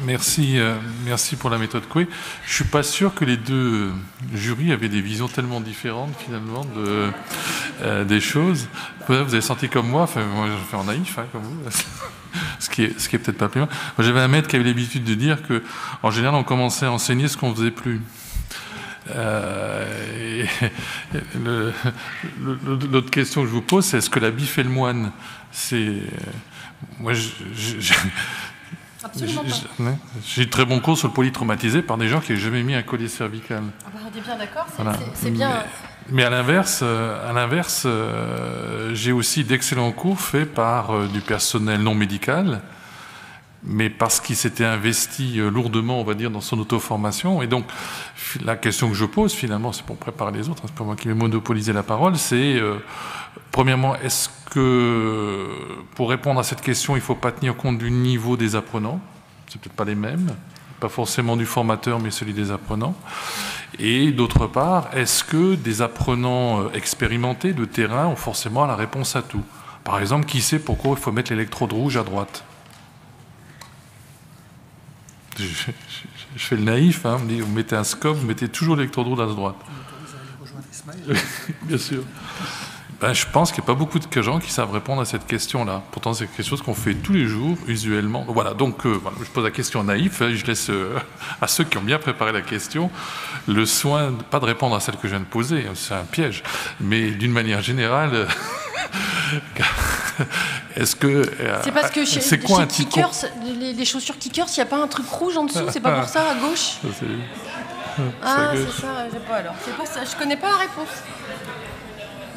Merci, merci pour la méthode Coué. Je ne suis pas sûr que les deux jurys avaient des visions tellement différentes finalement des choses. Vous avez senti comme moi, enfin moi je fais en naïf comme vous, ce qui est peut-être pas plus mal. Moi j'avais un maître qui avait l'habitude de dire que en général on commençait à enseigner ce qu'on ne faisait plus. L'autre question que je vous pose, c'est est-ce que l'habit fait le moine? C'est moi j'ai eu de très bons cours sur le polytraumatisé par des gens qui n'avaient jamais mis un collier cervical. Ah bah on est bien d'accord, voilà. C'est bien. Mais à l'inverse, j'ai aussi d'excellents cours faits par du personnel non médical, mais parce qu'il s'était investi lourdement, on va dire, dans son auto-formation. Et donc, la question que je pose, finalement, c'est pour préparer les autres, c'est pas moi qui vais monopoliser la parole, c'est, premièrement, est-ce que, pour répondre à cette question, il ne faut pas tenir compte du niveau des apprenants? C'est peut-être pas les mêmes, pas forcément du formateur, mais celui des apprenants. Et d'autre part, est-ce que des apprenants expérimentés de terrain ont forcément la réponse à tout? Par exemple, qui sait pourquoi il faut mettre l'électrode rouge à droite? Je fais le naïf, hein, vous mettez un scope, vous mettez toujours l'électrode rouge à droite. Bien sûr. Ben, je pense qu'il n'y a pas beaucoup de gens qui savent répondre à cette question-là. Pourtant, c'est quelque chose qu'on fait tous les jours, usuellement. Voilà, donc voilà, je pose la question naïf, je laisse à ceux qui ont bien préparé la question le soin, pas de répondre à celle que je viens de poser, c'est un piège, mais d'une manière générale... Est-ce que c'est parce que chez Kickers, les chaussures Kickers, il n'y a pas un truc rouge en dessous, c'est pas pour ça à gauche? Ah, c'est ça, j'ai pas alors. C'est pas ça, je connais pas la réponse.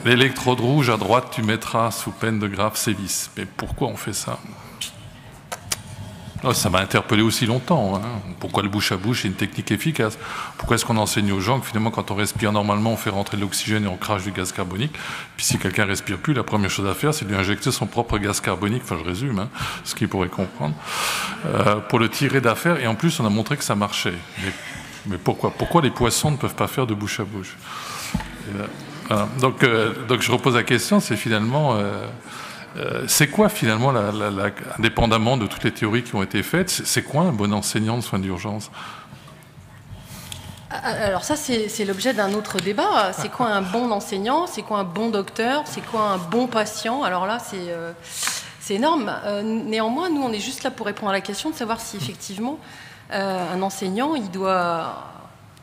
L'électrode rouge à droite, tu mettras sous peine de grave sévices. Mais pourquoi on fait ça? Oh, ça m'a interpellé aussi longtemps. Hein. Pourquoi le bouche à bouche est une technique efficace? Pourquoi est-ce qu'on enseigne aux gens que finalement, quand on respire normalement, on fait rentrer de l'oxygène et on crache du gaz carbonique? Puis si quelqu'un ne respire plus, la première chose à faire, c'est de lui injecter son propre gaz carbonique. Enfin, je résume, hein, ce qu'il pourrait comprendre. Pour le tirer d'affaire. Et en plus, on a montré que ça marchait. Mais pourquoi les poissons ne peuvent pas faire de bouche à bouche? Voilà. Donc, je repose la question, c'est finalement... c'est quoi finalement, indépendamment de toutes les théories qui ont été faites, c'est quoi un bon enseignant de soins d'urgence? Alors ça, c'est l'objet d'un autre débat. C'est quoi un bon enseignant? C'est quoi un bon docteur? C'est quoi un bon patient? Alors là, c'est énorme. Néanmoins, nous, on est juste là pour répondre à la question de savoir si effectivement un enseignant, il doit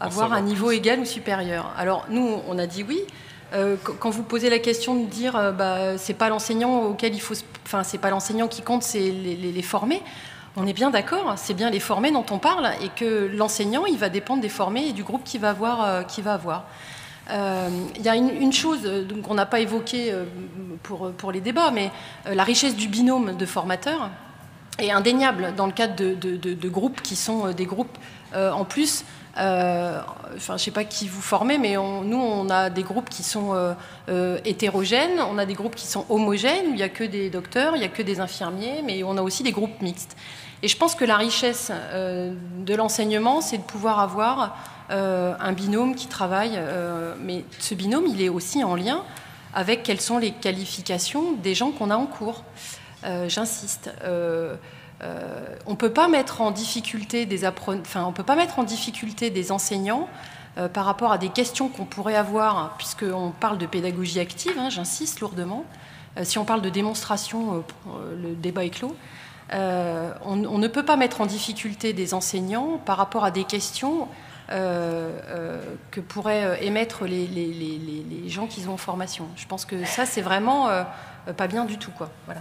avoir un niveau égal ou supérieur. Alors nous, on a dit oui. Quand vous posez la question de dire c'est pas l'enseignant auquel il faut, enfin c'est pas l'enseignant qui compte, c'est les formés. On est bien d'accord, c'est bien les formés dont on parle et que l'enseignant il va dépendre des formés et du groupe qu'il va avoir. Il y a une chose qu'on n'a pas évoquée pour les débats, mais la richesse du binôme de formateurs est indéniable dans le cadre de groupes qui sont des groupes en plus. Je ne sais pas qui vous formez, mais nous, on a des groupes qui sont hétérogènes, on a des groupes qui sont homogènes, où il n'y a que des docteurs, il n'y a que des infirmiers, mais on a aussi des groupes mixtes. Et je pense que la richesse de l'enseignement, c'est de pouvoir avoir un binôme qui travaille, mais ce binôme, il est aussi en lien avec quelles sont les qualifications des gens qu'on a en cours. J'insiste. On ne peut pas mettre en difficulté on peut pas mettre en difficulté des enseignants par rapport à des questions qu'on pourrait avoir, puisqu'on parle de pédagogie active, hein, j'insiste lourdement. Si on parle de démonstration, le débat est clos. On ne peut pas mettre en difficulté des enseignants par rapport à des questions que pourraient émettre les gens qui ont en formation. Je pense que ça, c'est vraiment pas bien du tout, quoi. Voilà.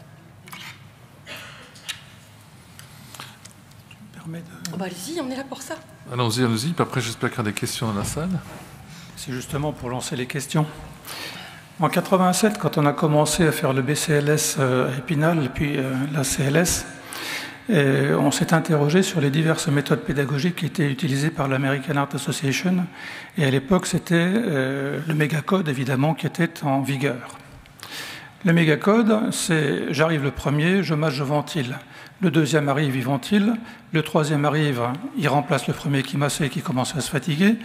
Allez-y, on est là pour ça. Allons-y, puis après j'espère qu'il y a des questions dans la salle. C'est justement pour lancer les questions. En 87, quand on a commencé à faire le BCLS à Épinal et puis la CLS, on s'est interrogé sur les diverses méthodes pédagogiques qui étaient utilisées par l'American Heart Association. Et à l'époque, c'était le mégacode, évidemment, qui était en vigueur. Le mégacode, c'est j'arrive le premier, je mâche, je ventile. Le deuxième arrive, il ventile. Le troisième arrive, il remplace le premier qui massait et qui commençait à se fatiguer.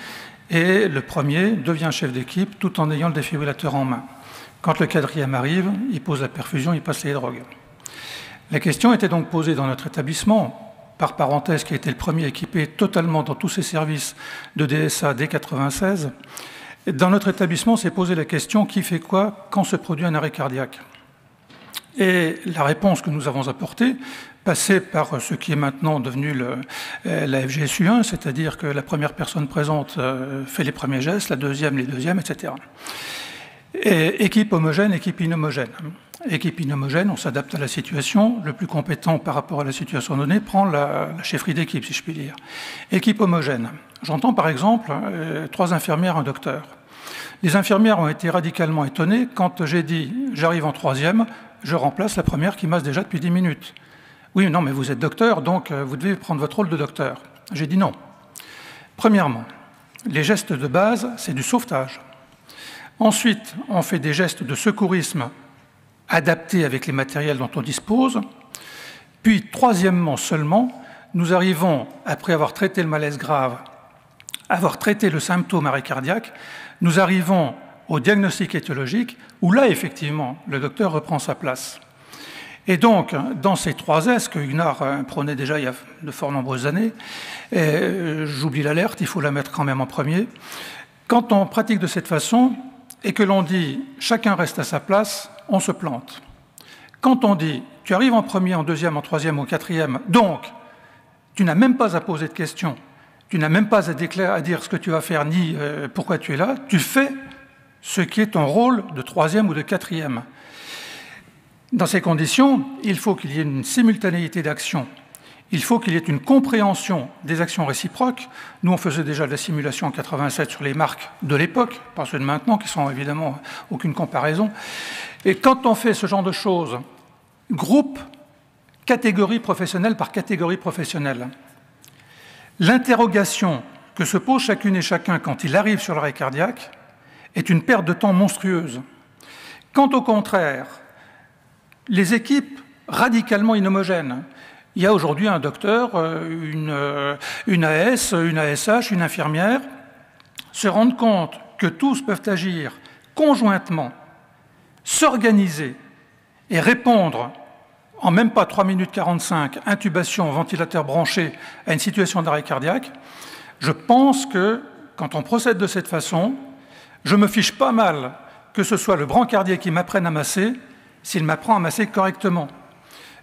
Et le premier devient chef d'équipe tout en ayant le défibrillateur en main. Quand le quatrième arrive, il pose la perfusion, il passe les drogues. La question était donc posée dans notre établissement, par parenthèse, qui a été le premier équipé totalement dans tous ses services de DSA dès 1996, dans notre établissement, s'est posé la question qui fait quoi quand se produit un arrêt cardiaque. Et la réponse que nous avons apportée passait par ce qui est maintenant devenu la FGSU1, c'est-à-dire que la première personne présente fait les premiers gestes, la deuxième les deuxièmes, etc. Et équipe homogène, équipe inhomogène. Équipe inhomogène, on s'adapte à la situation. Le plus compétent par rapport à la situation donnée prend la chefferie d'équipe, si je puis dire. Équipe homogène. J'entends par exemple 3 infirmières, un docteur. Les infirmières ont été radicalement étonnées quand j'ai dit « j'arrive en 3e, je remplace la première qui masse déjà depuis 10 minutes ». Oui, non, mais vous êtes docteur, donc vous devez prendre votre rôle de docteur. J'ai dit non. Premièrement, les gestes de base, c'est du sauvetage. Ensuite, on fait des gestes de secourisme adaptés avec les matériels dont on dispose. Puis, troisièmement seulement, nous arrivons, après avoir traité le malaise grave, avoir traité le symptôme arrêt cardiaque, nous arrivons au diagnostic étiologique, où là, effectivement, le docteur reprend sa place. Et donc, dans ces 3 S que Gunnar prenait déjà il y a de fort nombreuses années, j'oublie l'alerte, il faut la mettre quand même en premier, quand on pratique de cette façon et que l'on dit « chacun reste à sa place », on se plante. Quand on dit « tu arrives en premier, en deuxième, en troisième, en 4e, donc tu n'as même pas à poser de questions, tu n'as même pas à dire ce que tu vas faire ni pourquoi tu es là, tu fais ce qui est ton rôle de 3e ou de 4e. Dans ces conditions, il faut qu'il y ait une simultanéité d'action. Il faut qu'il y ait une compréhension des actions réciproques. Nous, on faisait déjà de la simulation en 87 sur les marques de l'époque, pas ceux de maintenant, qui sont évidemment aucune comparaison. Et quand on fait ce genre de choses, groupe, catégorie professionnelle par catégorie professionnelle, l'interrogation que se pose chacune et chacun quand il arrive sur l'arrêt cardiaque est une perte de temps monstrueuse. Quand au contraire, les équipes radicalement inhomogènes, il y a aujourd'hui un docteur, une AS, une ASH, une infirmière, se rendent compte que tous peuvent agir conjointement, s'organiser et répondre en même pas 3 minutes 45, intubation, ventilateur branché, à une situation d'arrêt cardiaque. Je pense que quand on procède de cette façon, je me fiche pas mal que ce soit le brancardier qui m'apprenne à masser, s'il m'apprend à masser correctement.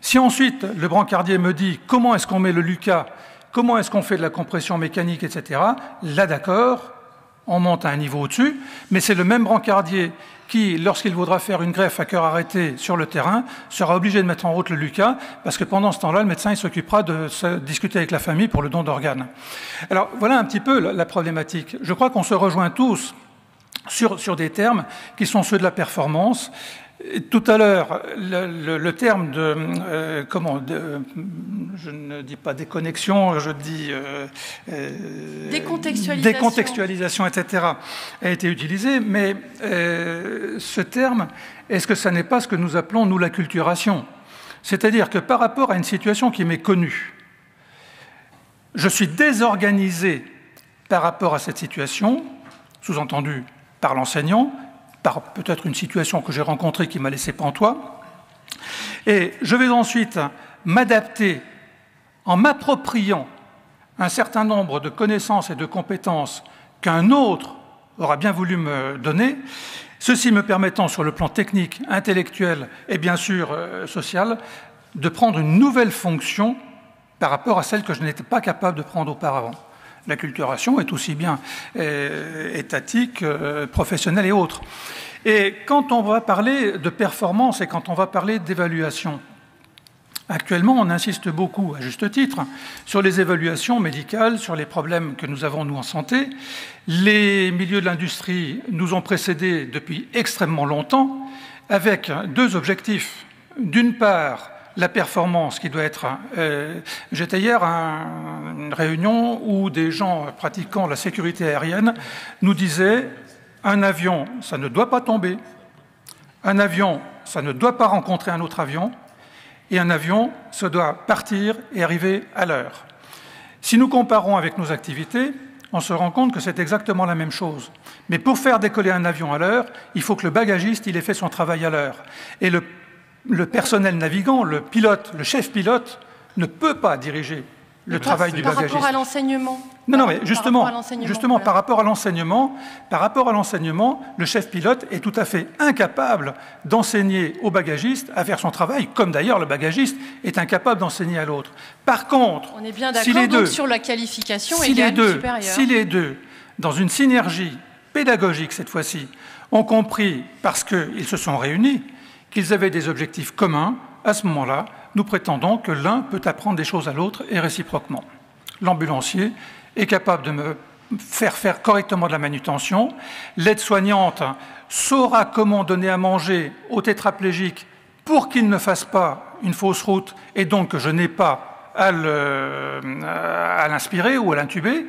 Si ensuite le brancardier me dit comment est-ce qu'on met le LUCA, comment est-ce qu'on fait de la compression mécanique, etc., là d'accord, on monte à un niveau au-dessus, mais c'est le même brancardier qui, lorsqu'il voudra faire une greffe à cœur arrêté sur le terrain, sera obligé de mettre en route le LUCA, parce que pendant ce temps-là, le médecin il s'occupera de discuter avec la famille pour le don d'organes. Alors voilà un petit peu la problématique. Je crois qu'on se rejoint tous sur des termes qui sont ceux de la performance. Tout à l'heure, le terme je ne dis pas déconnexion, je dis décontextualisation, etc., a été utilisé, mais ce terme, est-ce que ça n'est pas ce que nous appelons, nous, l'acculturation? C'est-à-dire que par rapport à une situation qui m'est connue, je suis désorganisé par rapport à cette situation, sous-entendu par l'enseignant, par peut-être une situation que j'ai rencontrée qui m'a laissé pantois, et je vais ensuite m'adapter en m'appropriant un certain nombre de connaissances et de compétences qu'un autre aura bien voulu me donner, ceci me permettant sur le plan technique, intellectuel et bien sûr social, de prendre une nouvelle fonction par rapport à celle que je n'étais pas capable de prendre auparavant. L'acculturation est aussi bien étatique, professionnelle et autres. Et quand on va parler de performance et quand on va parler d'évaluation, actuellement on insiste beaucoup, à juste titre, sur les évaluations médicales, sur les problèmes que nous avons nous en santé. Les milieux de l'industrie nous ont précédés depuis extrêmement longtemps avec 2 objectifs. D'une part, la performance qui doit être... J'étais hier à une réunion où des gens pratiquant la sécurité aérienne nous disaient « un avion, ça ne doit pas tomber, un avion, ça ne doit pas rencontrer un autre avion, et un avion, ça doit partir et arriver à l'heure ». Si nous comparons avec nos activités, on se rend compte que c'est exactement la même chose. Mais pour faire décoller un avion à l'heure, il faut que le bagagiste il ait fait son travail à l'heure. Et le personnel navigant, le pilote, le chef pilote, ne peut pas diriger le travail du bagagiste. Par rapport à l'enseignement. Non, mais justement, par rapport à l'enseignement, le chef pilote est tout à fait incapable d'enseigner au bagagiste à faire son travail, comme d'ailleurs le bagagiste est incapable d'enseigner à l'autre. Par contre, on est bien d'accord donc sur la qualification égale supérieure. Si les deux, dans une synergie pédagogique cette fois-ci, ont compris, parce qu'ils se sont réunis, qu'ils avaient des objectifs communs, à ce moment-là, nous prétendons que l'un peut apprendre des choses à l'autre et réciproquement. L'ambulancier est capable de me faire correctement de la manutention. L'aide-soignante saura comment donner à manger au tétraplégique pour qu'il ne fasse pas une fausse route et donc que je n'ai pas à l'inspirer ou à l'intuber.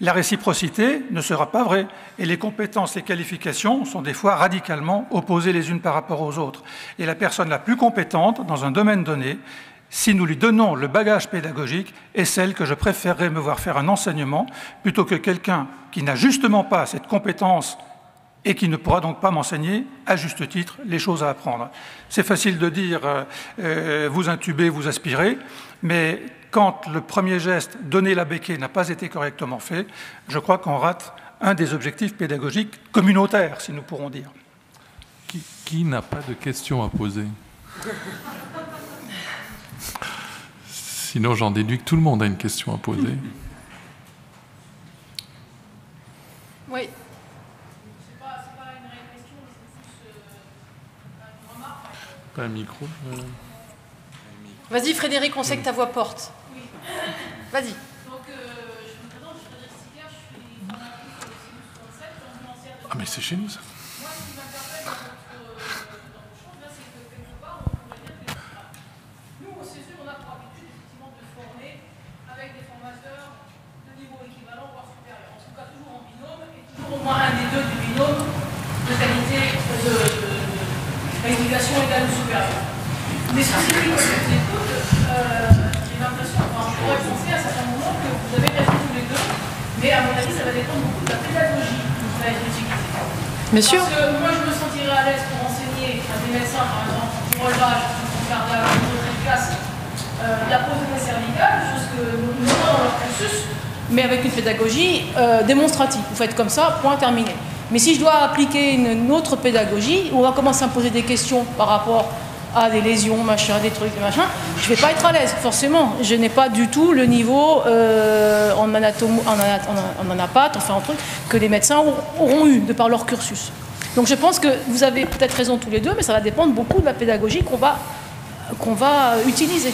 La réciprocité ne sera pas vraie et les compétences et qualifications sont des fois radicalement opposées les unes par rapport aux autres. Et la personne la plus compétente dans un domaine donné, si nous lui donnons le bagage pédagogique, est celle que je préférerais me voir faire un enseignement plutôt que quelqu'un qui n'a justement pas cette compétence et qui ne pourra donc pas m'enseigner à juste titre les choses à apprendre. C'est facile de dire vous intubez, vous aspirez, mais quand le premier geste, donner la béquille, n'a pas été correctement fait, je crois qu'on rate un des objectifs pédagogiques communautaires, si nous pourrons dire. Qui n'a pas de questions à poser? Sinon, j'en déduis que tout le monde a une question à poser. Oui. C'est pas une réelle question, c'est plus une remarque. Pas un micro. Vas-y Frédéric, on sait que ta voix porte. Oui. Vas-y. Donc, je me présente, je suis Frédéric Sica, je suis formatrice au Sinus 67, ambulancière de... Ah, mais c'est chez nous, ça. Moi, ce qui m'interpelle dans vos choses, là, c'est que quelque part, on pourrait dire que nous, au CESU, on a pour habitude, effectivement, de former avec des formateurs de niveau équivalent, voire supérieur. En tout cas, toujours en binôme, et toujours au moins un des deux du binôme de qualité, de qualification égale ou supérieure. Mais ce qui fait que je vous écoute, j'ai l'impression, enfin, je pourrais penser à certains moments que vous avez raison tous les deux, mais à mon avis, ça va dépendre beaucoup de la pédagogie qui va être utilisée. Bien sûr. Parce que moi, je me sentirais à l'aise pour enseigner à des médecins, par exemple, pour relevage, pour garder à une autre efficace, la prosthèse cervicale, chose que nous avons dans leur cursus, mais avec une pédagogie démonstrative. Vous faites comme ça, point terminé. Mais si je dois appliquer une autre pédagogie, on va commencer à me poser des questions par rapport à des lésions, machin, des trucs, machin, je ne vais pas être à l'aise, forcément. Je n'ai pas du tout le niveau en anapathie, enfin en truc, que les médecins auront eu de par leur cursus. Donc je pense que vous avez peut-être raison tous les deux, mais ça va dépendre beaucoup de la pédagogie qu'on va utiliser.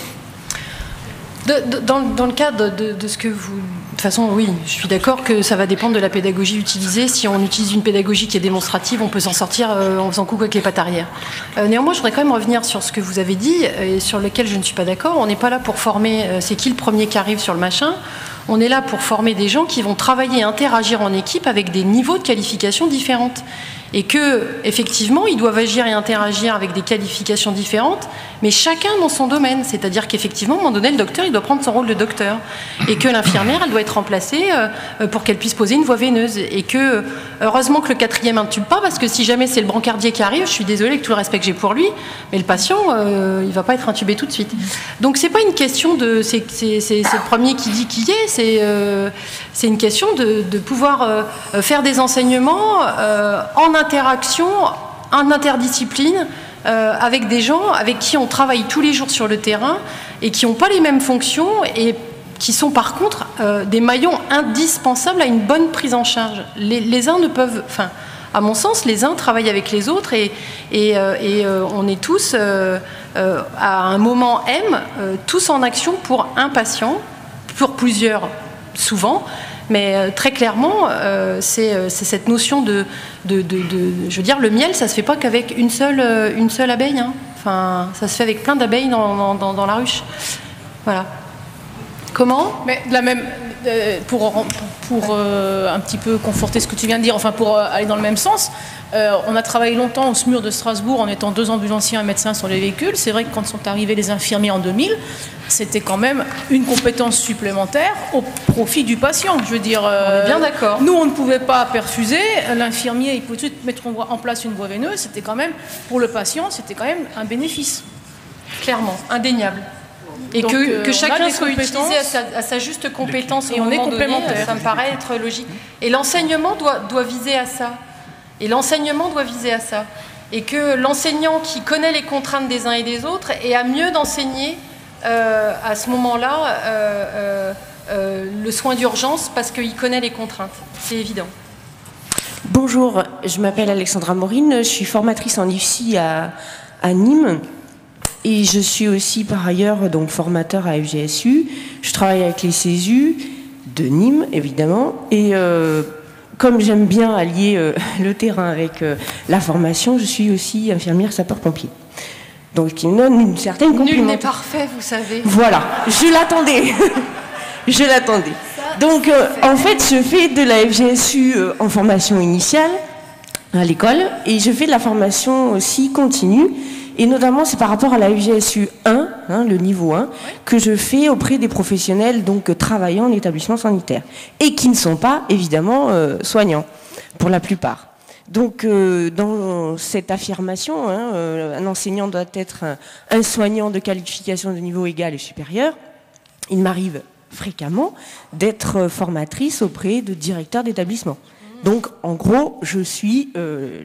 Dans le cadre de ce que vous... De toute façon, oui, je suis d'accord que ça va dépendre de la pédagogie utilisée. Si on utilise une pédagogie qui est démonstrative, on peut s'en sortir en faisant coucou avec les pattes arrière. Néanmoins, je voudrais quand même revenir sur ce que vous avez dit et sur lequel je ne suis pas d'accord. On n'est pas là pour former c'est qui le premier qui arrive sur le machin. On est là pour former des gens qui vont travailler et interagir en équipe avec des niveaux de qualification différentes. Et que, effectivement, ils doivent agir et interagir avec des qualifications différentes, mais chacun dans son domaine. C'est-à-dire qu'effectivement, à un moment donné, le docteur, il doit prendre son rôle de docteur. Et que l'infirmière, elle doit être remplacée pour qu'elle puisse poser une voie veineuse. Et que, heureusement que le quatrième intube pas, parce que si jamais c'est le brancardier qui arrive, je suis désolée avec tout le respect que j'ai pour lui, mais le patient, il ne va pas être intubé tout de suite. Donc, c'est pas une question de... C'est le premier qui dit qui est, c'est une question de pouvoir faire des enseignements en interaction, en interdiscipline, avec des gens avec qui on travaille tous les jours sur le terrain et qui n'ont pas les mêmes fonctions et qui sont par contre des maillons indispensables à une bonne prise en charge. Les uns ne peuvent... Enfin, à mon sens, les uns travaillent avec les autres et on est tous, à un moment M, tous en action pour un patient, pour plusieurs souvent, mais très clairement, c'est cette notion de... Je veux dire, le miel, ça se fait pas qu'avec une seule abeille. Hein. Enfin, ça se fait avec plein d'abeilles dans la ruche. Voilà. Comment? Mais de la même... pour un petit peu conforter ce que tu viens de dire, enfin pour aller dans le même sens, on a travaillé longtemps au SMUR de Strasbourg en étant 2 ambulanciers et un médecin sur les véhicules. C'est vrai que quand sont arrivés les infirmiers en 2000, c'était quand même une compétence supplémentaire au profit du patient. Je veux dire, on est bien d'accord. Nous, on ne pouvait pas perfuser. L'infirmier, il pouvait tout de suite mettre en place une voie veineuse. C'était quand même, pour le patient, c'était quand même un bénéfice. Clairement, indéniable. Et Donc, que on chacun a des soit utilisé compétences. à sa juste compétence Et au on est moment donné, complémentaires. ça me paraît être logique. Et l'enseignement doit viser à ça. Et l'enseignement doit viser à ça. Et que l'enseignant qui connaît les contraintes des uns et des autres est à mieux d'enseigner à ce moment-là le soin d'urgence parce qu'il connaît les contraintes. C'est évident. Bonjour, je m'appelle Alexandra Maurine, je suis formatrice en IFSI à Nîmes et je suis aussi par ailleurs donc formateur à FGSU. Je travaille avec les CESU de Nîmes évidemment et comme j'aime bien allier le terrain avec la formation, je suis aussi infirmière sapeur-pompier. Donc ce qui me donne une certaine complémentarité. Nul n'est parfait, vous savez. Voilà, je l'attendais. Je l'attendais. Donc, en fait, je fais de la FGSU en formation initiale à l'école et je fais de la formation aussi continue. Et notamment, c'est par rapport à la FGSU 1, le niveau 1, que je fais auprès des professionnels donc travaillant en établissement sanitaire et qui ne sont pas, évidemment, soignants, pour la plupart. Donc, dans cette affirmation, un enseignant doit être un soignant de qualification de niveau égal et supérieur. Il m'arrive fréquemment d'être formatrice auprès de directeurs d'établissement. Donc, en gros, je suis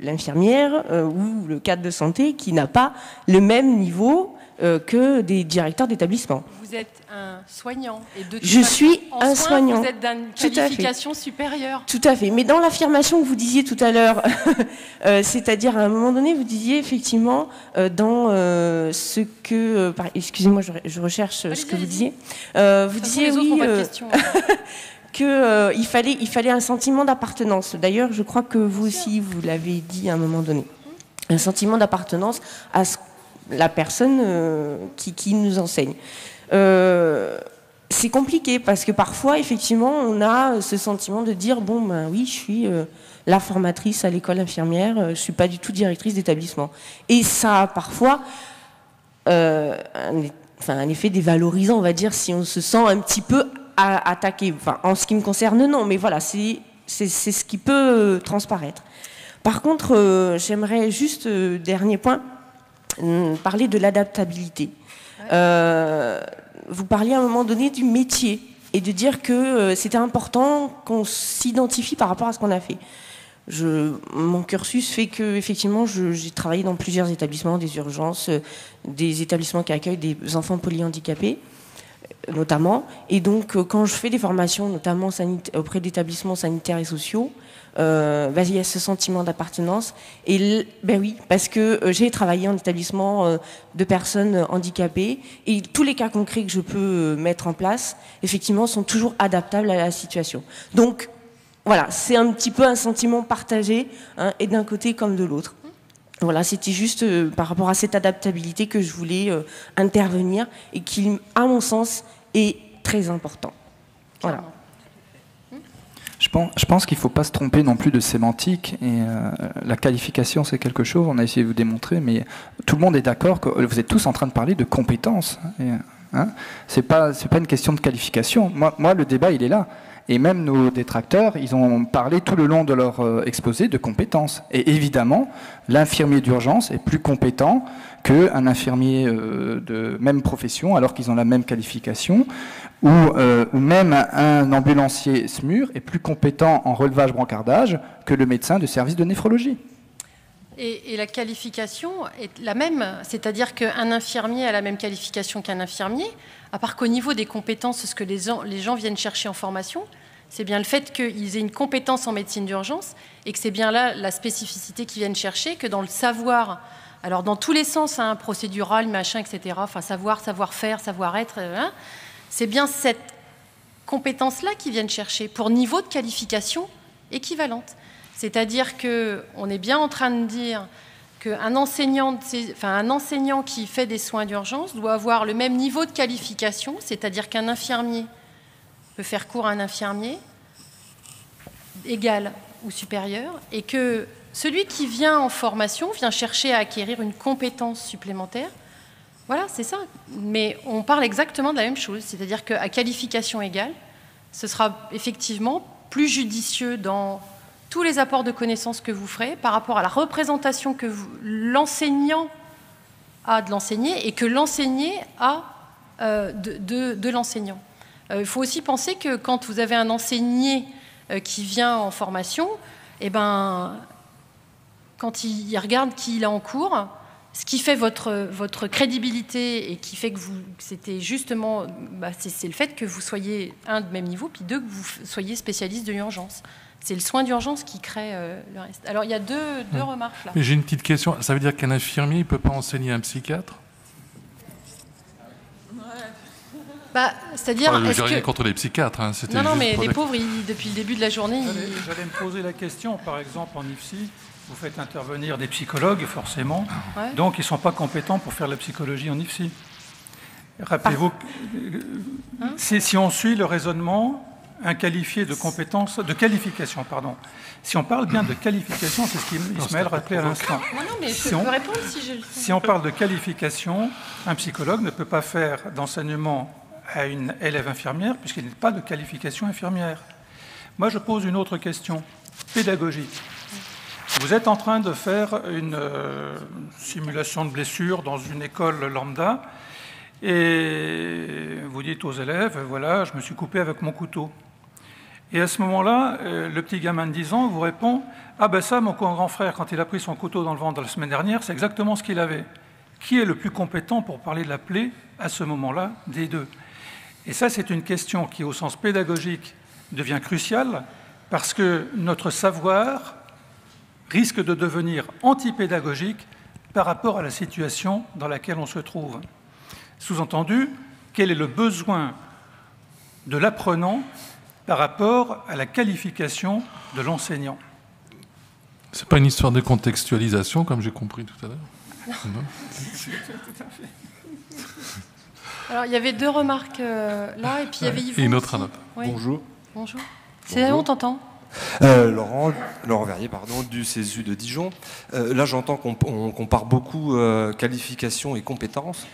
l'infirmière ou le cadre de santé qui n'a pas le même niveau que des directeurs d'établissement. Vous êtes un soignant. Et de toute Je façon, suis en un soins, soignant. Vous êtes d'une qualification supérieure. Tout à fait. Mais dans l'affirmation que vous disiez tout à l'heure, c'est-à-dire à un moment donné, vous disiez effectivement dans ce que... excusez-moi, je recherche ce que vous disiez. Vous disiez, oui... qu'il fallait un sentiment d'appartenance. D'ailleurs, je crois que vous aussi, vous l'avez dit à un moment donné. Un sentiment d'appartenance à la personne qui nous enseigne. C'est compliqué parce que parfois, effectivement, on a ce sentiment de dire, bon, ben oui, je suis la formatrice à l'école infirmière, je ne suis pas du tout directrice d'établissement. Et ça a parfois un effet dévalorisant, on va dire, si on se sent un petit peu attaqué. Enfin, en ce qui me concerne, non, mais voilà, c'est ce qui peut transparaître. Par contre, j'aimerais juste, dernier point, parler de l'adaptabilité. Vous parliez à un moment donné du métier et de dire que c'était important qu'on s'identifie par rapport à ce qu'on a fait. Mon cursus fait que effectivement, j'ai travaillé dans plusieurs établissements, des urgences, des établissements qui accueillent des enfants polyhandicapés, notamment. Et donc, quand je fais des formations, notamment auprès d'établissements sanitaires et sociaux, il y a ce sentiment d'appartenance. Et ben oui, parce que j'ai travaillé en établissement de personnes handicapées et tous les cas concrets que je peux mettre en place, effectivement, sont toujours adaptables à la situation. Donc, voilà, c'est un petit peu un sentiment partagé, et d'un côté comme de l'autre. Voilà, c'était juste par rapport à cette adaptabilité que je voulais intervenir et qui, à mon sens, est très important. Voilà. Je pense qu'il ne faut pas se tromper non plus de sémantique. Et la qualification, c'est quelque chose, on a essayé de vous démontrer, mais tout le monde est d'accord que vous êtes tous en train de parler de compétences. C'est pas une question de qualification. Moi, le débat, il est là. Et même nos détracteurs, ils ont parlé tout le long de leur exposé de compétences. Et évidemment, l'infirmier d'urgence est plus compétent qu'un infirmier de même profession, alors qu'ils ont la même qualification, ou même un ambulancier SMUR est plus compétent en relevage-brancardage que le médecin de service de néphrologie. Et la qualification est la même, c'est-à-dire qu'un infirmier a la même qualification qu'un infirmier, à part qu'au niveau des compétences, ce que les gens viennent chercher en formation, c'est bien le fait qu'ils aient une compétence en médecine d'urgence et que c'est bien là la spécificité qu'ils viennent chercher, que dans le savoir, alors dans tous les sens, procédural, machin, etc., enfin savoir-faire, savoir-être, c'est bien cette compétence-là qu'ils viennent chercher pour niveau de qualification équivalente. C'est-à-dire qu'on est bien en train de dire qu'un enseignant, un enseignant qui fait des soins d'urgence doit avoir le même niveau de qualification, c'est-à-dire qu'un infirmier peut faire cours à un infirmier égal ou supérieur, et que celui qui vient en formation vient chercher à acquérir une compétence supplémentaire. Voilà, c'est ça. Mais on parle exactement de la même chose, c'est-à-dire qu'à qualification égale, ce sera effectivement plus judicieux dans tous les apports de connaissances que vous ferez par rapport à la représentation que l'enseignant a de l'enseigner et que l'enseigné a de l'enseignant. Il faut aussi penser que quand vous avez un enseigné qui vient en formation, eh ben, quand il regarde qui il a en cours, ce qui fait votre crédibilité et qui fait que c'était justement, c'est le fait que vous soyez, un, de même niveau, puis deux, que vous soyez spécialiste de l'urgence. C'est le soin d'urgence qui crée le reste. Alors, il y a deux remarques là. Mais j'ai une petite question. Ça veut dire qu'un infirmier ne peut pas enseigner un psychiatre? C'est-à-dire, j'ai rien contre les psychiatres. Hein, non, mais les pauvres, depuis le début de la journée... J'allais me poser la question, par exemple, en IFSI, vous faites intervenir des psychologues, forcément, donc ils ne sont pas compétents pour faire la psychologie en IFSI. Rappelez-vous, si on suit le raisonnement, un qualifié de compétence, de qualification, pardon. Si on parle bien de qualification, c'est ce qu'Ismaël rappelait à l'instant. Non, mais je peux répondre si je le fais. Si on parle de qualification, un psychologue ne peut pas faire d'enseignement à une élève infirmière puisqu'il n'est pas de qualification infirmière. Moi, je pose une autre question, pédagogique. Vous êtes en train de faire une simulation de blessure dans une école lambda et vous dites aux élèves, voilà, je me suis coupé avec mon couteau. Et à ce moment-là, le petit gamin de 10 ans vous répond, ah ben ça, mon grand frère, quand il a pris son couteau dans le ventre la semaine dernière, c'est exactement ce qu'il avait. Qui est le plus compétent pour parler de la plaie à ce moment-là des deux? Et ça, c'est une question qui, au sens pédagogique, devient cruciale parce que notre savoir risque de devenir antipédagogique par rapport à la situation dans laquelle on se trouve. Sous-entendu, quel est le besoin de l'apprenant par rapport à la qualification de l'enseignant? C'est pas une histoire de contextualisation, comme j'ai compris tout à l'heure? Non. Alors, il y avait deux remarques là, et puis il y avait Yvon. Et une autre à notre. Oui. Bonjour. Bonjour. C'est là, on t'entend. Laurent Verrier, pardon, du CESU de Dijon. Là, j'entends qu'on compare beaucoup qualification et compétences.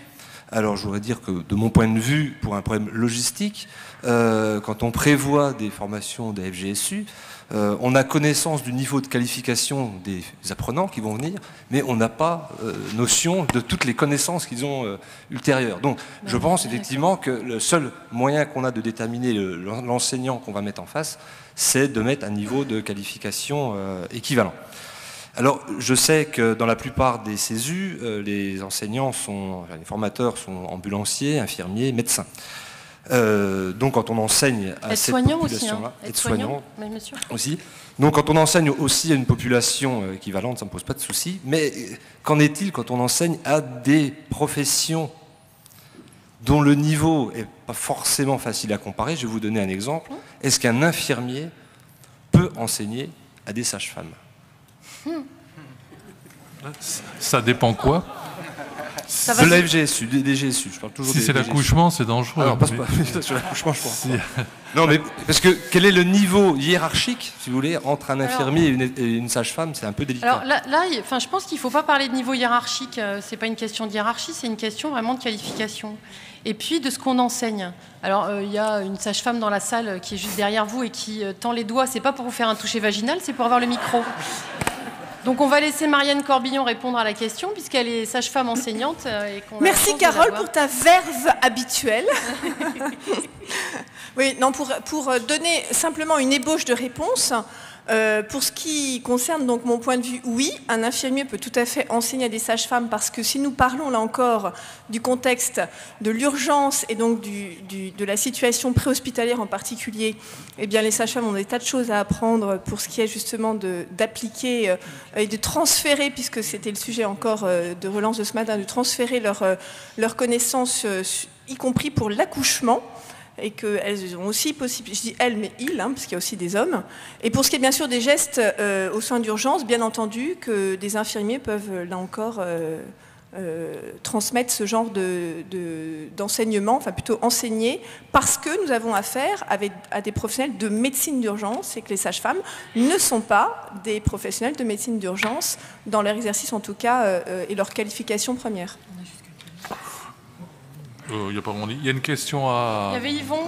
Alors, je voudrais dire que, de mon point de vue, pour un problème logistique, quand on prévoit des formations des FGSU, on a connaissance du niveau de qualification des apprenants qui vont venir, mais on n'a pas notion de toutes les connaissances qu'ils ont ultérieures. Donc, je pense effectivement que le seul moyen qu'on a de déterminer l'enseignant qu'on va mettre en face, c'est de mettre un niveau de qualification équivalent. Alors, je sais que dans la plupart des CESU, les enseignants les formateurs sont ambulanciers, infirmiers, médecins. Donc, quand on enseigne à cette population-là, aides-soignants aussi. Donc, quand on enseigne aussi à une population équivalente, ça ne me pose pas de souci. Mais qu'en est-il quand on enseigne à des professions dont le niveau n'est pas forcément facile à comparer? Je vais vous donner un exemple. Est-ce qu'un infirmier peut enseigner à des sages-femmes? Ça dépend quoi? De la FGSU, des GSU. Je parle toujours si c'est l'accouchement, c'est dangereux. Alors, passe pas sur l'accouchement, je pense. Non, mais parce que quel est le niveau hiérarchique, si vous voulez, entre un infirmier et une sage-femme? C'est un peu délicat. Alors là, je pense qu'il ne faut pas parler de niveau hiérarchique. C'est pas une question de hiérarchie, c'est une question vraiment de qualification. Et puis de ce qu'on enseigne. Alors, il y a une sage-femme dans la salle qui est juste derrière vous et qui tend les doigts. C'est pas pour vous faire un toucher vaginal, c'est pour avoir le micro. Donc on va laisser Marianne Corbillon répondre à la question puisqu'elle est sage-femme enseignante. Merci Carole pour ta verve habituelle. Oui, non, pour donner simplement une ébauche de réponse, pour ce qui concerne donc mon point de vue, oui, un infirmier peut tout à fait enseigner à des sages-femmes parce que si nous parlons là encore du contexte de l'urgence et donc de la situation préhospitalière en particulier, eh bien les sages-femmes ont des tas de choses à apprendre pour ce qui est justement d'appliquer et de transférer, puisque c'était le sujet encore de relance de ce matin, de transférer leurs connaissances, y compris pour l'accouchement. Et qu'elles ont aussi possible, je dis elles, mais ils, parce qu'il y a aussi des hommes. Et pour ce qui est bien sûr des gestes aux soins d'urgence, bien entendu que des infirmiers peuvent, là encore, transmettre ce genre d'enseignement, enfin plutôt enseigner, parce que nous avons affaire à des professionnels de médecine d'urgence et que les sages-femmes ne sont pas des professionnels de médecine d'urgence, dans leur exercice en tout cas, et leur qualification première. Il y a une question à... Il y avait Yvon.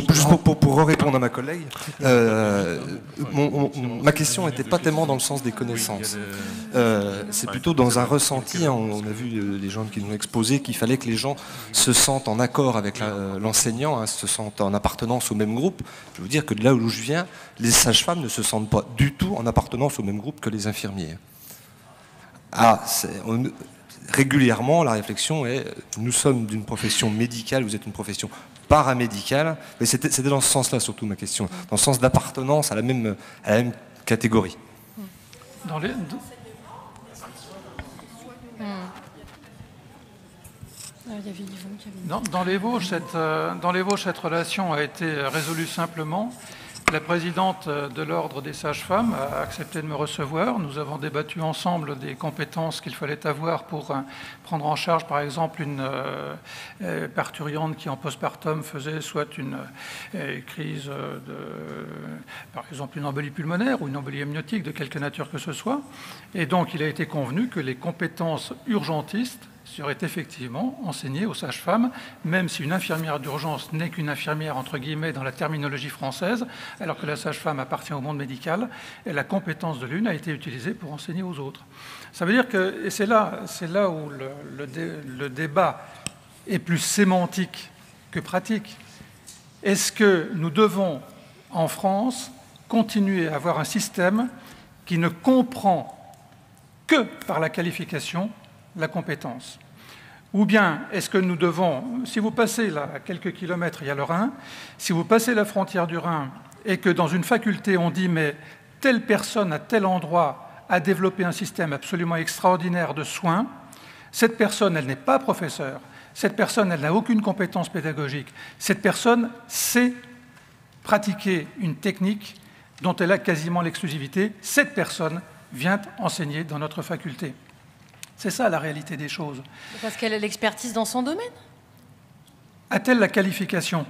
Juste pour répondre à ma collègue, ma question n'était pas tellement dans le sens des connaissances. C'est plutôt dans un ressenti. On a vu les gens qui nous ont exposé qu'il fallait que les gens se sentent en accord avec l'enseignant, se sentent en appartenance au même groupe. Je veux dire que de là où je viens, les sages-femmes ne se sentent pas du tout en appartenance au même groupe que les infirmiers. Régulièrement, la réflexion est nous sommes d'une profession médicale, vous êtes une profession paramédicale. Mais c'était dans ce sens-là surtout ma question, dans le sens d'appartenance à la même catégorie. Dans les... Dans les Vosges, cette relation a été résolue simplement. La présidente de l'Ordre des sages-femmes a accepté de me recevoir. Nous avons débattu ensemble des compétences qu'il fallait avoir pour prendre en charge, par exemple, une parturiente qui, en postpartum, faisait soit une crise par exemple, une embolie pulmonaire ou une embolie amniotique de quelque nature que ce soit. Et donc, il a été convenu que les compétences urgentistes seraient effectivement enseignées aux sages-femmes, même si une infirmière d'urgence n'est qu'une infirmière, entre guillemets, dans la terminologie française, alors que la sage-femme appartient au monde médical, et la compétence de l'une a été utilisée pour enseigner aux autres. Ça veut dire que, et c'est là où le débat est plus sémantique que pratique. Est-ce que nous devons, en France, continuer à avoir un système qui ne comprend que par la qualification la compétence? Ou bien est-ce que nous devons, si vous passez là à quelques kilomètres, il y a le Rhin, si vous passez la frontière du Rhin et que dans une faculté on dit mais telle personne à tel endroit a développé un système absolument extraordinaire de soins, cette personne elle n'est pas professeure, cette personne elle n'a aucune compétence pédagogique, cette personne sait pratiquer une technique dont elle a quasiment l'exclusivité, cette personne vient enseigner dans notre faculté. C'est ça la réalité des choses. Parce qu'elle a l'expertise dans son domaine. A-t-elle la qualification?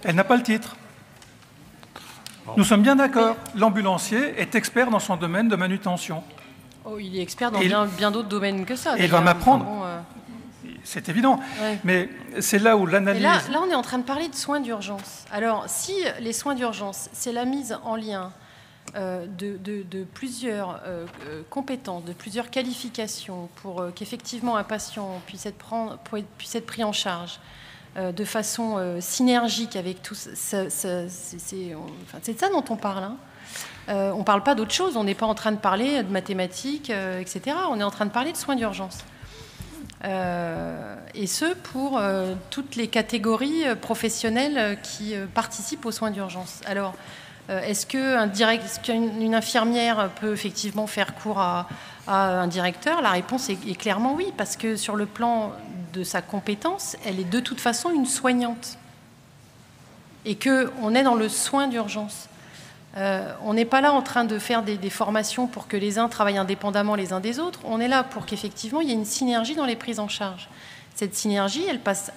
Elle n'a pas le titre. Nous sommes bien d'accord. L'ambulancier est expert dans son domaine de manutention. Oh, il est expert dans bien d'autres domaines que ça. Et il va m'apprendre. C'est évident. Ouais. Mais c'est là où l'analyse... Là, on est en train de parler de soins d'urgence. Alors, si les soins d'urgence, c'est la mise en lien de plusieurs compétences, de plusieurs qualifications pour qu'effectivement un patient puisse être pris en charge de façon synergique avec tout ça. C'est de ça dont on parle. Hein. On ne parle pas d'autre chose. On n'est pas en train de parler de mathématiques, etc. On est en train de parler de soins d'urgence. Et ce, pour toutes les catégories professionnelles qui participent aux soins d'urgence. Alors, est-ce qu'une infirmière peut effectivement faire cours à un directeur? La réponse est clairement oui, parce que sur le plan de sa compétence, elle est de toute façon une soignante. Et qu'on est dans le soin d'urgence. On n'est pas là en train de faire des formations pour que les uns travaillent indépendamment les uns des autres. On est là pour qu'effectivement, il y ait une synergie dans les prises en charge. Cette synergie, elle passe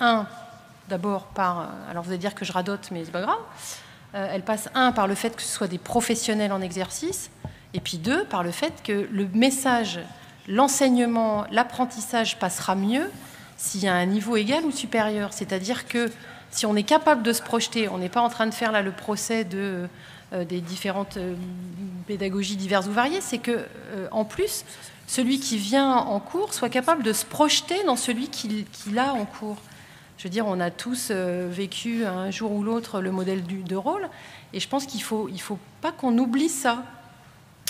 d'abord par... Alors vous allez dire que je radote, mais c'est pas grave. Elle passe par le fait que ce soit des professionnels en exercice, et puis 2, par le fait que le message, l'enseignement, l'apprentissage passera mieux s'il y a un niveau égal ou supérieur. C'est-à-dire que si on est capable de se projeter, on n'est pas en train de faire là le procès des différentes pédagogies diverses ou variées, c'est que en plus, celui qui vient en cours soit capable de se projeter dans celui qu'il a en cours. Je veux dire, on a tous vécu un jour ou l'autre le modèle de rôle, et je pense qu'il faut pas qu'on oublie ça.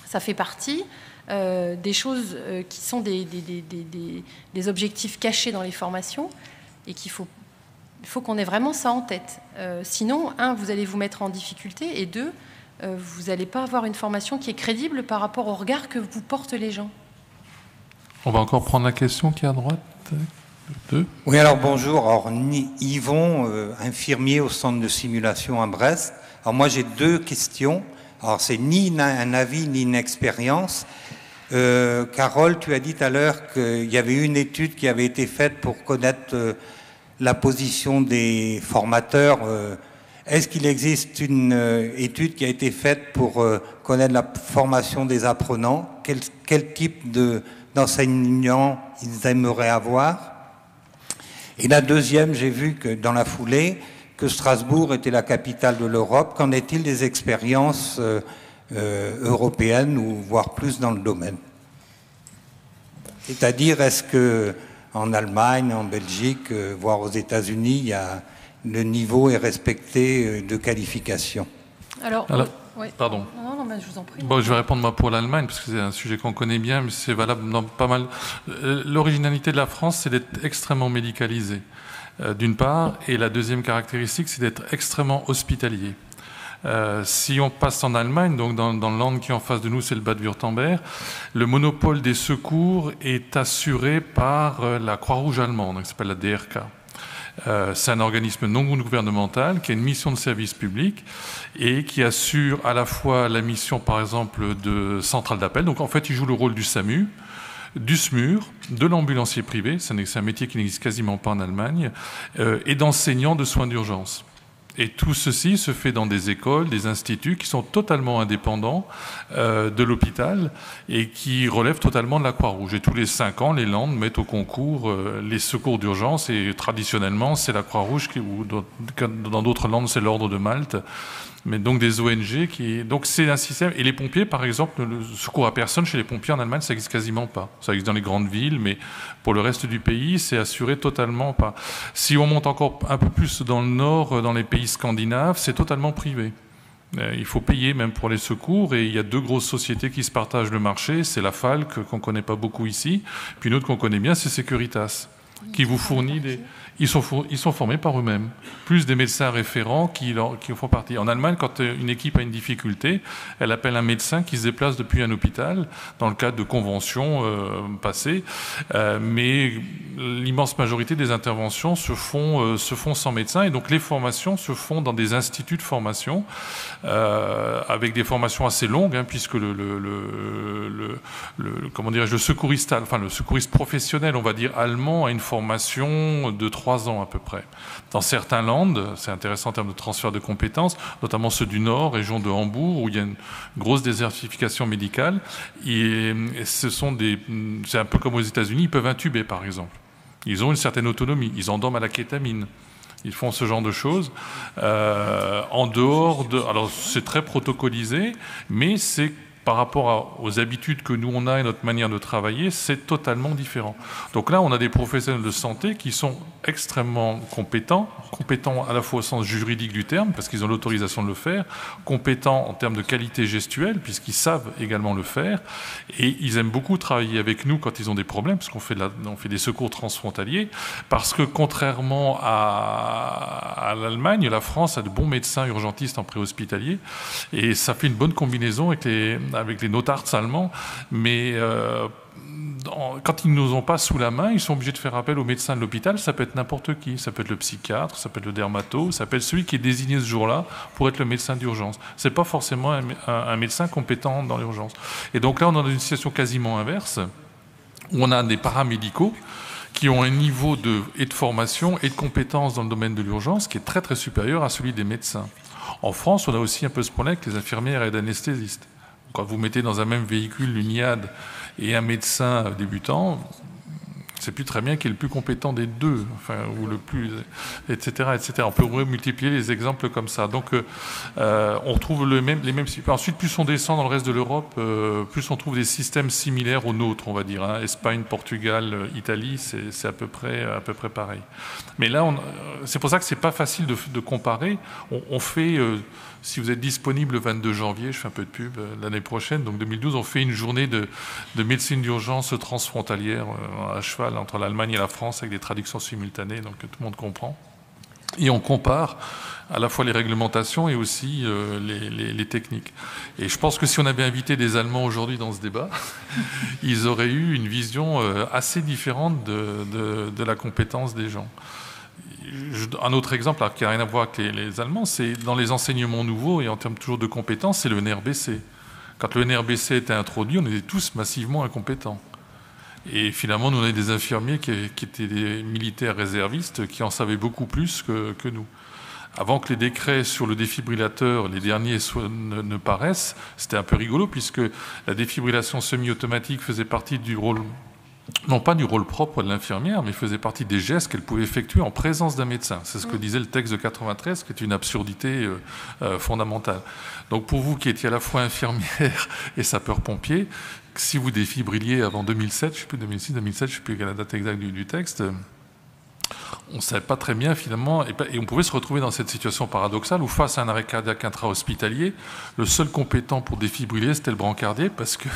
Ça fait partie des choses qui sont des objectifs cachés dans les formations, et qu'il faut qu'on ait vraiment ça en tête. Sinon, vous allez vous mettre en difficulté, et 2, vous n'allez pas avoir une formation qui est crédible par rapport au regard que vous portent les gens. On va encore prendre la question qui est à droite. Oui, alors bonjour. Alors, Yvon, infirmier au centre de simulation à Brest. Alors moi, j'ai 2 questions. Alors, c'est ni un avis ni une expérience. Carole, tu as dit tout à l'heure qu'il y avait une étude qui avait été faite pour connaître la position des formateurs. Est-ce qu'il existe une étude qui a été faite pour connaître la formation des apprenants? Quel type d'enseignants ils aimeraient avoir? Et la deuxième, j'ai vu que dans la foulée, que Strasbourg était la capitale de l'Europe. Qu'en est-il des expériences européennes ou voire plus dans le domaine? C'est-à-dire, est-ce que en Allemagne, en Belgique, voire aux États-Unis, le niveau est respecté de qualification? Alors oui. Pardon. Non, mais je vous en prie. Bon, je vais répondre moi pour l'Allemagne, parce que c'est un sujet qu'on connaît bien, mais c'est valable dans pas mal. L'originalité de la France, c'est d'être extrêmement médicalisée, d'une part, et la deuxième caractéristique, c'est d'être extrêmement hospitalier. Si on passe en Allemagne, donc dans le land qui est en face de nous, c'est le Bade-Wurtemberg, le monopole des secours est assuré par la Croix-Rouge allemande, qui s'appelle la DRK. C'est un organisme non gouvernemental qui a une mission de service public et qui assure à la fois la mission, par exemple, de centrale d'appel. Donc en fait, il joue le rôle du SAMU, du SMUR, de l'ambulancier privé, c'est un métier qui n'existe quasiment pas en Allemagne, et d'enseignants de soins d'urgence. Et tout ceci se fait dans des écoles, des instituts qui sont totalement indépendants de l'hôpital et qui relèvent totalement de la Croix-Rouge. Et tous les 5 ans, les Landes mettent au concours les secours d'urgence et traditionnellement, c'est la Croix-Rouge ou dans d'autres Landes, c'est l'Ordre de Malte. Mais donc des ONG donc c'est un système. Et les pompiers, par exemple, le secours à personne chez les pompiers en Allemagne, ça n'existe quasiment pas. Ça existe dans les grandes villes, mais pour le reste du pays, c'est assuré totalement pas. Si on monte encore un peu plus dans le nord, dans les pays scandinaves, c'est totalement privé. Il faut payer même pour les secours et il y a 2 grosses sociétés qui se partagent le marché. C'est la Falk, qu'on ne connaît pas beaucoup ici, puis une autre qu'on connaît bien, c'est Securitas, qui vous fournit des... Ils sont formés par eux-mêmes, plus des médecins référents qui en font partie. En Allemagne, quand une équipe a une difficulté, elle appelle un médecin qui se déplace depuis un hôpital, dans le cadre de conventions passées, mais l'immense majorité des interventions se font sans médecin, et donc les formations se font dans des instituts de formation, avec des formations assez longues, puisque le secouriste professionnel, on va dire allemand, a une formation de 3 ans à peu près. Dans certains landes, c'est intéressant en termes de transfert de compétences, notamment ceux du Nord, région de Hambourg, où il y a une grosse désertification médicale, et c'est un peu comme aux États-Unis, ils peuvent intuber par exemple. Ils ont une certaine autonomie, ils endorment à la kétamine. Ils font ce genre de choses. En dehors de... Alors c'est très protocolisé, mais c'est par rapport aux habitudes que nous on a et notre manière de travailler, c'est totalement différent. Donc là, on a des professionnels de santé qui sont extrêmement compétents à la fois au sens juridique du terme, parce qu'ils ont l'autorisation de le faire, compétents en termes de qualité gestuelle, puisqu'ils savent également le faire, et ils aiment beaucoup travailler avec nous quand ils ont des problèmes, parce qu'on fait des secours transfrontaliers, parce que contrairement à l'Allemagne, la France a de bons médecins urgentistes en préhospitalier, et ça fait une bonne combinaison avec les notards allemands, mais quand ils ne nous ont pas sous la main, ils sont obligés de faire appel aux médecins de l'hôpital. Ça peut être n'importe qui, ça peut être le psychiatre, ça peut être le dermato, ça peut être celui qui est désigné ce jour-là pour être le médecin d'urgence. C'est pas forcément un médecin compétent dans l'urgence. Et donc là, on est dans une situation quasiment inverse, où on a des paramédicaux qui ont un niveau de formation et de compétence dans le domaine de l'urgence qui est très très supérieur à celui des médecins. En France, on a aussi un peu ce problème avec les infirmières et les anesthésistes. Quand vous mettez dans un même véhicule une IAD et un médecin débutant, on ne sait plus très bien qui est le plus compétent des deux, ou le plus, etc., etc. On peut multiplier les exemples comme ça. Donc, on retrouve les mêmes systèmes. Ensuite, plus on descend dans le reste de l'Europe, plus on trouve des systèmes similaires aux nôtres, on va dire. Espagne, Portugal, Italie, c'est à peu près pareil. Mais là, c'est pour ça que c'est pas facile de comparer. On fait... Si vous êtes disponible le 22 janvier, je fais un peu de pub, l'année prochaine, donc 2012, on fait une journée de médecine d'urgence transfrontalière à cheval entre l'Allemagne et la France avec des traductions simultanées, donc que tout le monde comprend. Et on compare à la fois les réglementations et aussi les techniques. Et je pense que si on avait invité des Allemands aujourd'hui dans ce débat, ils auraient eu une vision assez différente de la compétence des gens. Un autre exemple, qui n'a rien à voir avec les Allemands, c'est dans les enseignements nouveaux et en termes toujours de compétences, c'est le NRBC. Quand le NRBC était introduit, on était tous massivement incompétents. Et finalement, nous, on avait des infirmiers qui étaient des militaires réservistes qui en savaient beaucoup plus que nous. Avant que les décrets sur le défibrillateur, les derniers, ne paraissent, c'était un peu rigolo puisque la défibrillation semi-automatique faisait partie du rôle non pas du rôle propre de l'infirmière, mais faisait partie des gestes qu'elle pouvait effectuer en présence d'un médecin. C'est ce que disait le texte de 93, qui est une absurdité fondamentale. Donc pour vous qui étiez à la fois infirmière et sapeur-pompier, si vous défibrilliez avant 2007, je ne sais plus 2006, 2007, je ne sais plus quelle est la date exacte du texte, on ne savait pas très bien finalement, et on pouvait se retrouver dans cette situation paradoxale où face à un arrêt cardiaque intra-hospitalier, le seul compétent pour défibriller c'était le brancardier, parce que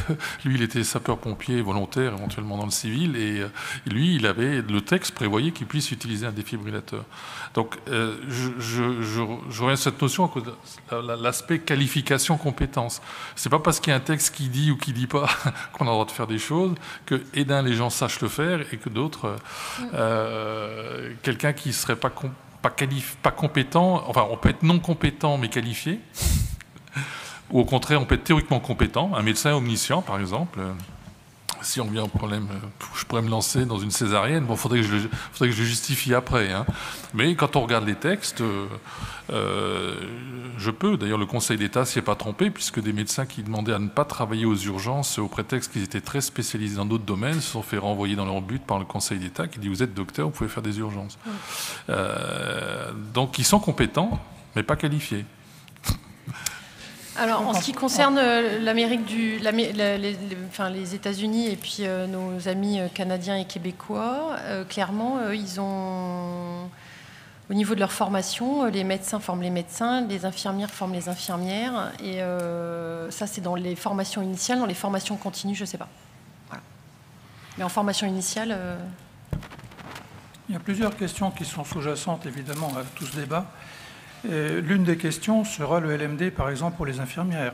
lui il était sapeur-pompier volontaire éventuellement dans le civil, et lui le texte prévoyait qu'il puisse utiliser un défibrillateur. Donc je reviens à cette notion à cause de l'aspect qualification-compétence. C'est pas parce qu'il y a un texte qui dit ou qui dit pas qu'on a le droit de faire des choses que les gens sachent le faire et que d'autres quelqu'un qui ne serait pas compétent, enfin on peut être non compétent mais qualifié, ou au contraire on peut être théoriquement compétent, un médecin omniscient par exemple. Si on vient au problème, je pourrais me lancer dans une césarienne, bon, faudrait que je le justifie après, hein. Mais quand on regarde les textes, je peux. D'ailleurs, le Conseil d'État s'y est pas trompé, puisque des médecins qui demandaient à ne pas travailler aux urgences au prétexte qu'ils étaient très spécialisés dans d'autres domaines se sont fait renvoyer dans leur but par le Conseil d'État qui dit vous êtes docteur, vous pouvez faire des urgences. Donc ils sont compétents, mais pas qualifiés. Alors, en ce qui concerne l'Amérique les États-Unis et puis nos amis canadiens et québécois, clairement, ils ont, au niveau de leur formation, les médecins forment les médecins, les infirmières forment les infirmières, et ça, c'est dans les formations initiales. Dans les formations continues, je ne sais pas. Voilà. Mais en formation initiale... Il y a plusieurs questions qui sont sous-jacentes, évidemment, à tout ce débat. L'une des questions sera le LMD, par exemple, pour les infirmières.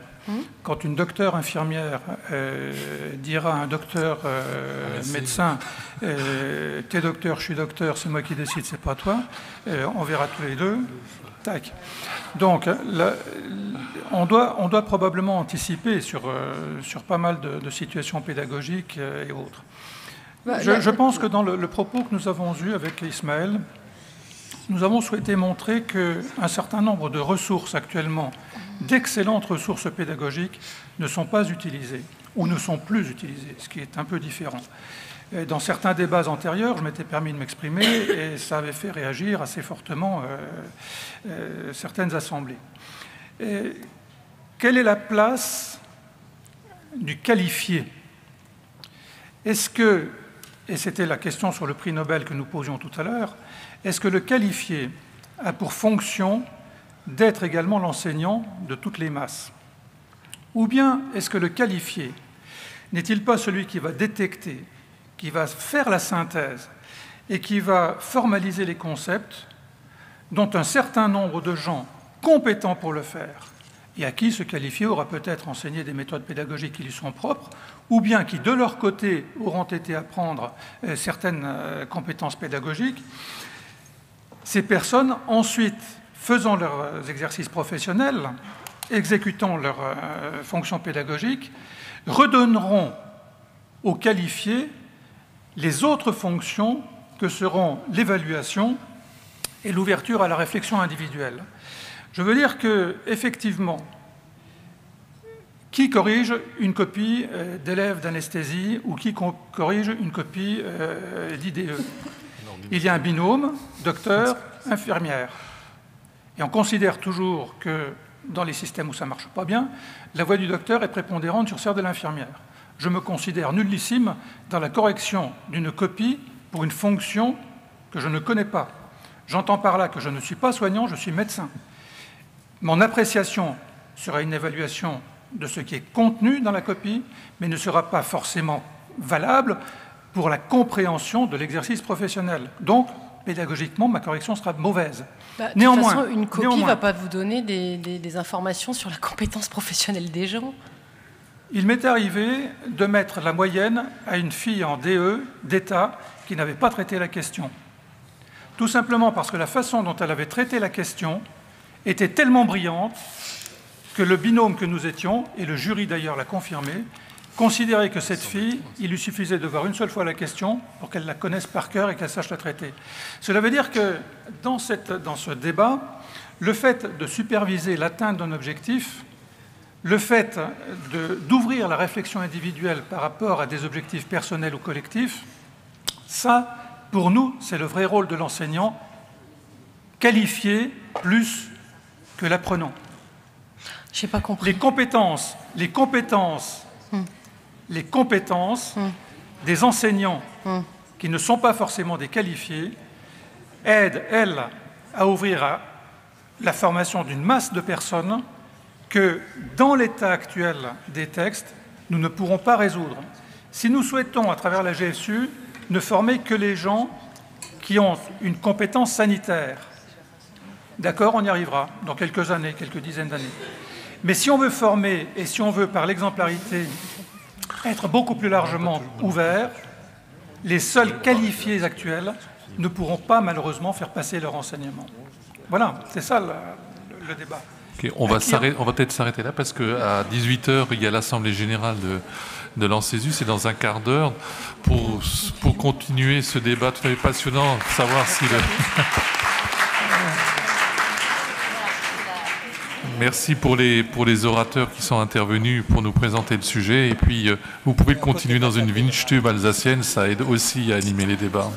Quand une docteure infirmière dira à un docteur médecin « T'es docteur, je suis docteur, c'est moi qui décide, c'est pas toi », on verra tous les deux. Tac. Donc, on doit probablement anticiper sur pas mal de situations pédagogiques et autres. Je pense que dans le propos que nous avons eu avec Ismaël, nous avons souhaité montrer qu'un certain nombre de ressources actuellement, d'excellentes ressources pédagogiques, ne sont pas utilisées ou ne sont plus utilisées, ce qui est un peu différent. Et dans certains débats antérieurs, je m'étais permis de m'exprimer et ça avait fait réagir assez fortement certaines assemblées. Et quelle est la place du qualifié? Est-ce que, et c'était la question sur le prix Nobel que nous posions tout à l'heure, est-ce que le qualifié a pour fonction d'être également l'enseignant de toutes les masses? Ou bien est-ce que le qualifié n'est-il pas celui qui va détecter, qui va faire la synthèse et qui va formaliser les concepts dont un certain nombre de gens compétents pour le faire et à qui ce qualifié aura peut-être enseigné des méthodes pédagogiques qui lui sont propres, ou bien qui, de leur côté, auront été apprendre certaines compétences pédagogiques. Ces personnes, ensuite, faisant leurs exercices professionnels, exécutant leurs fonctions pédagogiques, redonneront aux qualifiés les autres fonctions que seront l'évaluation et l'ouverture à la réflexion individuelle. Je veux dire qu'effectivement, qui corrige une copie d'élèves d'anesthésie ou qui corrige une copie d'IDE? Il y a un binôme, docteur-infirmière. Et on considère toujours que dans les systèmes où ça ne marche pas bien, la voix du docteur est prépondérante sur celle de l'infirmière. Je me considère nullissime dans la correction d'une copie pour une fonction que je ne connais pas. J'entends par là que je ne suis pas soignant, je suis médecin. Mon appréciation sera une évaluation de ce qui est contenu dans la copie, mais ne sera pas forcément valable pour la compréhension de l'exercice professionnel. Donc, pédagogiquement, ma correction sera mauvaise. Néanmoins, de toute façon, une copie ne va pas vous donner des informations sur la compétence professionnelle des gens. Il m'est arrivé de mettre la moyenne à une fille en DE d'État qui n'avait pas traité la question. Tout simplement parce que la façon dont elle avait traité la question était tellement brillante que le binôme que nous étions, et le jury d'ailleurs l'a confirmé, considérait que cette fille, il lui suffisait de voir une seule fois la question pour qu'elle la connaisse par cœur et qu'elle sache la traiter. Cela veut dire que dans ce débat, le fait de superviser l'atteinte d'un objectif le fait d'ouvrir la réflexion individuelle par rapport à des objectifs personnels ou collectifs, ça, pour nous, c'est le vrai rôle de l'enseignant, qualifié plus que l'apprenant. Je n'ai pas compris. Les compétences des enseignants qui ne sont pas forcément des qualifiés aident, elles, à ouvrir la formation d'une masse de personnes que, dans l'état actuel des textes, nous ne pourrons pas résoudre. Si nous souhaitons, à travers la GSU, ne former que les gens qui ont une compétence sanitaire, d'accord, on y arrivera dans quelques années, quelques dizaines d'années. Mais si on veut former, et si on veut, par l'exemplarité, être beaucoup plus largement ouvert, les seuls qualifiés actuels ne pourront pas, malheureusement, faire passer leur enseignement. Voilà, c'est ça le débat. Okay, on va peut-être s'arrêter là parce qu'à 18h, il y a l'Assemblée générale de l'ANSESU, c'est dans un quart d'heure, pour continuer ce débat tout à fait passionnant, savoir si le... Merci pour les orateurs qui sont intervenus pour nous présenter le sujet. Et puis, vous pouvez le continuer dans une Windstube alsacienne, ça aide aussi à animer les débats.